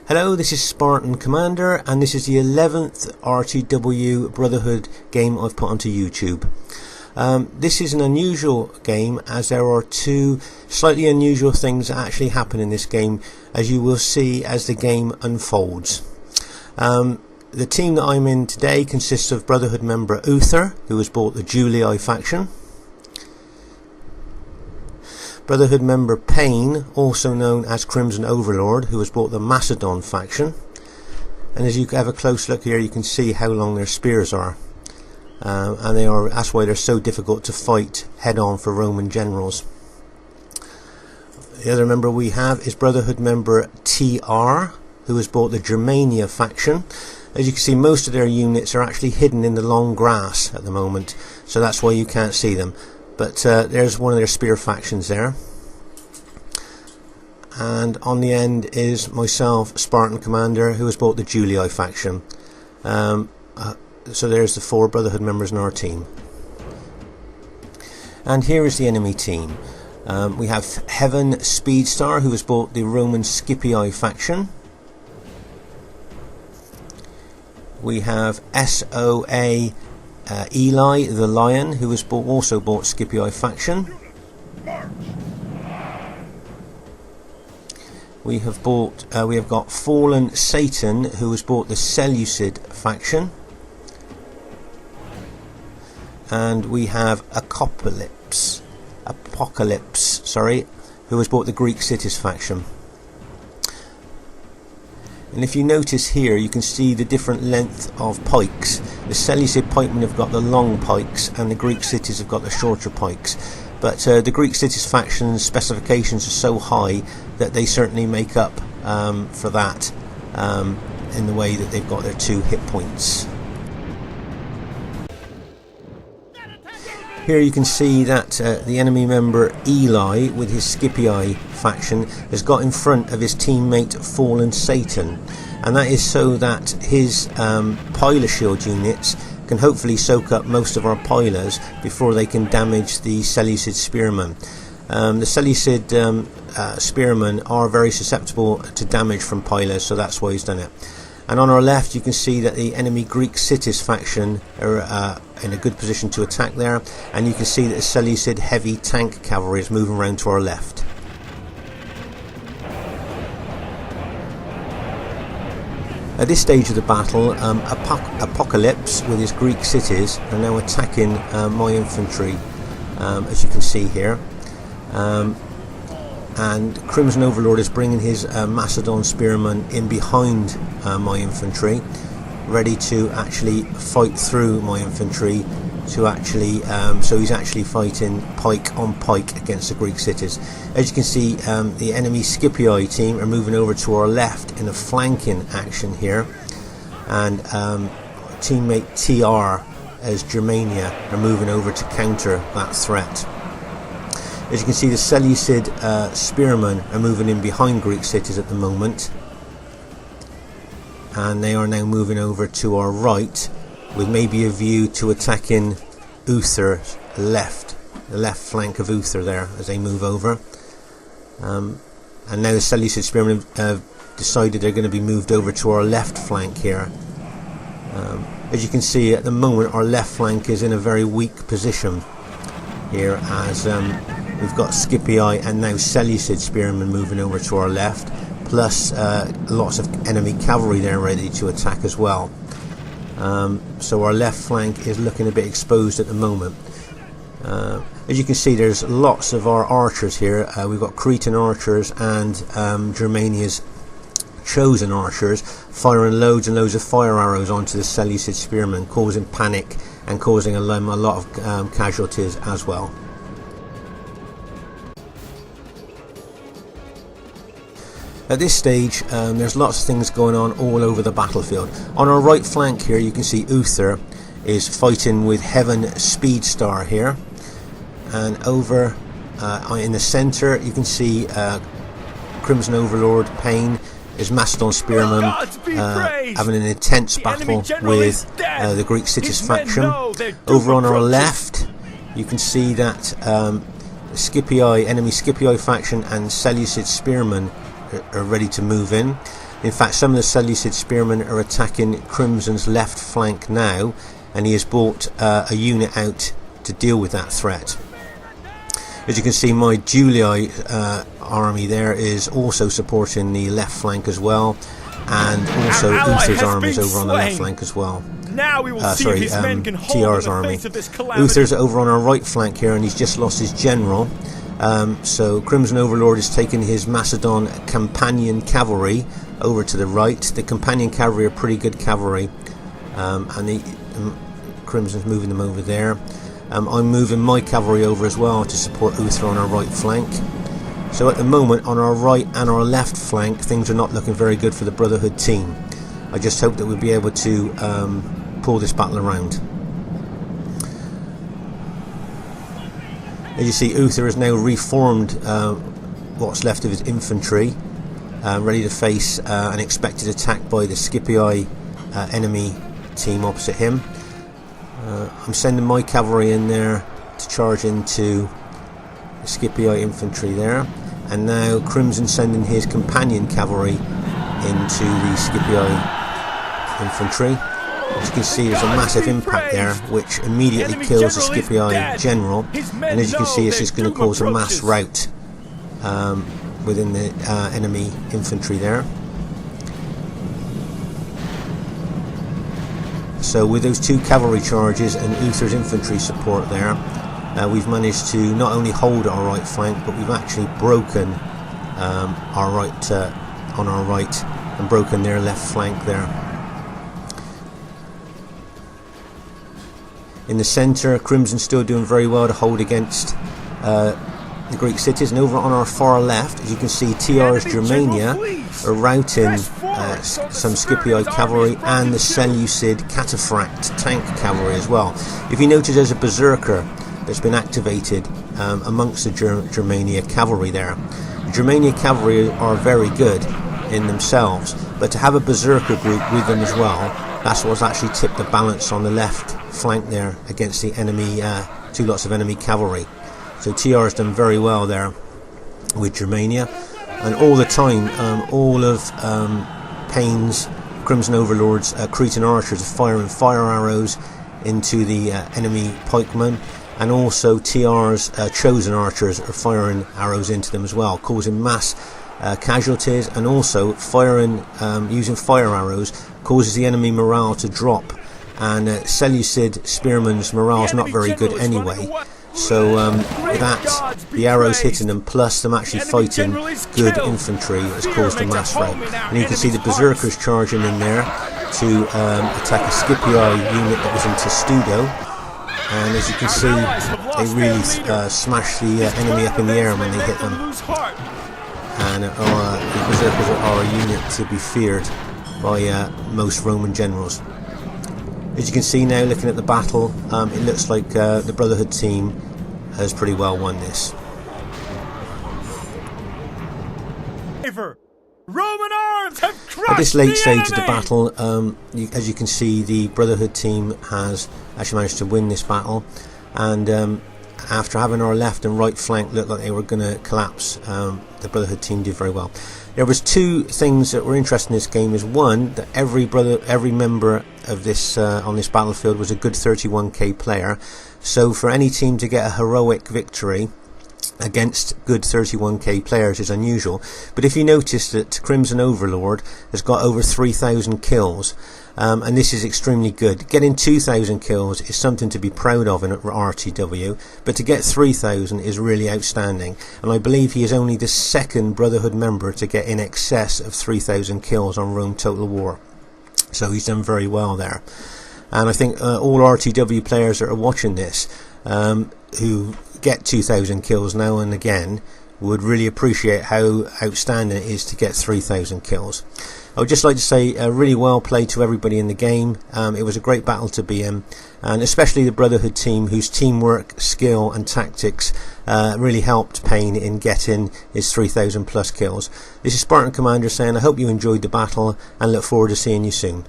Hello, this is Spartan Commander, and this is the 11th RTW Brotherhood game I've put onto YouTube. This is an unusual game, as there are two slightly unusual things that actually happen in this game, as you will see as the game unfolds. The team that I'm in today consists of Brotherhood member Uther, who has bought the Julii faction. Brotherhood member Pain, also known as Crimson Overlord, who has bought the Macedon faction. And as you have a close look here, you can see how long their spears are. And that's why they're so difficult to fight head on for Roman generals. The other member we have is Brotherhood member TR, who has bought the Germania faction. As you can see, most of their units are actually hidden in the long grass at the moment, so that's why you can't see them. But there's one of their spear factions there. And on the end is myself, Spartan Commander, who has bought the Julii faction. So there's the four Brotherhood members in our team. And here is the enemy team. We have Heaven Speedstar, who has bought the Roman Scipii faction. We have SOA Eli the Lion, who has also bought Scipii faction. We have got Fallen Satan, who has bought the Seleucid faction. And we have Apocalypse, who has bought the Greek cities faction. And if you notice here, you can see the different length of pikes. The Seleucid pikemen have got the long pikes, and the Greek cities have got the shorter pikes. But the Greek cities faction's specifications are so high that they certainly make up for that in the way that they've got their 2 hit points. Here you can see that the enemy member Eli with his Scipii faction has got in front of his teammate Fallen Satan, and that is so that his piler shield units can hopefully soak up most of our pilers before they can damage the Seleucid spearmen. The Seleucid spearmen are very susceptible to damage from pilers, so that's why he's done it. And on our left you can see that the enemy Greek cities faction are in a good position to attack there, and you can see that the Seleucid heavy tank cavalry is moving around to our left. At this stage of the battle, Apocalypse with his Greek cities are now attacking my infantry, as you can see here. And Crimson Overlord is bringing his Macedon spearmen in behind my infantry, ready to actually fight through my infantry to actually so he's actually fighting pike on pike against the Greek cities. As you can see, the enemy Scipii team are moving over to our left in a flanking action here, and teammate TR as Germania are moving over to counter that threat. As you can see, the Seleucid spearmen are moving in behind Greek cities at the moment, and they are now moving over to our right with maybe a view to attacking Uther's left, the left flank of Uther there as they move over. And now the Seleucid spearmen have decided they're going to be moved over to our left flank here. As you can see, at the moment our left flank is in a very weak position here, as we've got Scipii and now Seleucid spearmen moving over to our left, plus lots of enemy cavalry there ready to attack as well. So our left flank is looking a bit exposed at the moment. As you can see, there's lots of our archers here. We've got Cretan archers and Germania's chosen archers firing loads and loads of fire arrows onto the Seleucid spearmen, causing panic and causing a lot of casualties as well. At this stage, there's lots of things going on all over the battlefield. On our right flank here, you can see Uther is fighting with Heaven Speedstar here, and over in the centre you can see Crimson Overlord Pain is Macedon spearmen having an intense battle with the Greek cities faction. Over on our left you can see that enemy Scipii faction and Seleucid spearmen are ready to move in. In fact, some of the Seleucid spearmen are attacking Crimson's left flank now, and he has brought a unit out to deal with that threat. As you can see, my Julii army there is also supporting the left flank as well, and also Uther's army is over on the left flank as well. Now we will see if his men can hold TR's in the army. face of this calamity. Uther's over on our right flank here, and he's just lost his general. So Crimson Overlord is taking his Macedon companion cavalry over to the right. The companion cavalry are pretty good cavalry, and the Crimson's moving them over there. I'm moving my cavalry over as well to support Uther on our right flank. So at the moment, on our right and our left flank, things are not looking very good for the Brotherhood team. I just hope that we'll be able to pull this battle around. As you see, Uther has now reformed what's left of his infantry, ready to face an expected attack by the Scipii enemy team opposite him. I'm sending my cavalry in there to charge into the Scipii infantry there, and now Crimson sending his companion cavalry into the Scipii infantry. As you can see, there's a massive impact there, which immediately kills the Scipii general, and as you can see, this is going to cause a mass rout within the enemy infantry there. So with those two cavalry charges and Uther's infantry support there, we've managed to not only hold our right flank, but we've actually broken our right on our right and broken their left flank there. In the centre, Crimson's still doing very well to hold against the Greek cities, and over on our far left, as you can see, TR's Germania are routing some Scipii cavalry and the Seleucid Cataphract tank cavalry as well. If you notice, there's a berserker that's been activated amongst the Germania cavalry there. The Germania cavalry are very good in themselves, but to have a berserker group with them as well, that's what's actually tipped the balance on the left flank there against the enemy, two lots of enemy cavalry. So TR has done very well there with Germania, and all the time, all of Payne's Crimson Overlord's Cretan archers are firing fire arrows into the enemy pikemen, and also TR's chosen archers are firing arrows into them as well, causing mass casualties, and also firing using fire arrows causes the enemy morale to drop, and Seleucid spearmen's morale is not very good anyway. So that, the arrows hitting them, plus them actually fighting good infantry, has caused a mass rout. And you can see the berserkers charging in there to attack a Scipii unit that was in Testudo. And as you can see, they really smash the enemy up in the air when they hit them. And the berserkers are a unit to be feared by most Roman generals. As you can see now, looking at the battle, it looks like the Brotherhood team has pretty well won this. Roman arms have crushed at this late the stage enemy! of the battle, as you can see, the Brotherhood team has actually managed to win this battle, and after having our left and right flank look like they were going to collapse, the Brotherhood team did very well. There was two things that were interesting in this game. Is one, that every member of this on this battlefield was a good 31k player. So for any team to get a heroic victory against good 31k players is unusual. But if you notice that Crimson Overlord has got over 3,000 kills, and this is extremely good. Getting 2,000 kills is something to be proud of in RTW, but to get 3,000 is really outstanding, and I believe he is only the second Brotherhood member to get in excess of 3,000 kills on Rome Total War. So he's done very well there. And I think all RTW players that are watching this, who get 2,000 kills now and again, would really appreciate how outstanding it is to get 3,000 kills. I would just like to say really well played to everybody in the game. It was a great battle to be in, and especially the Brotherhood team, whose teamwork, skill and tactics really helped Payne in getting his 3,000 plus kills. This is Spartan Commander saying I hope you enjoyed the battle and look forward to seeing you soon.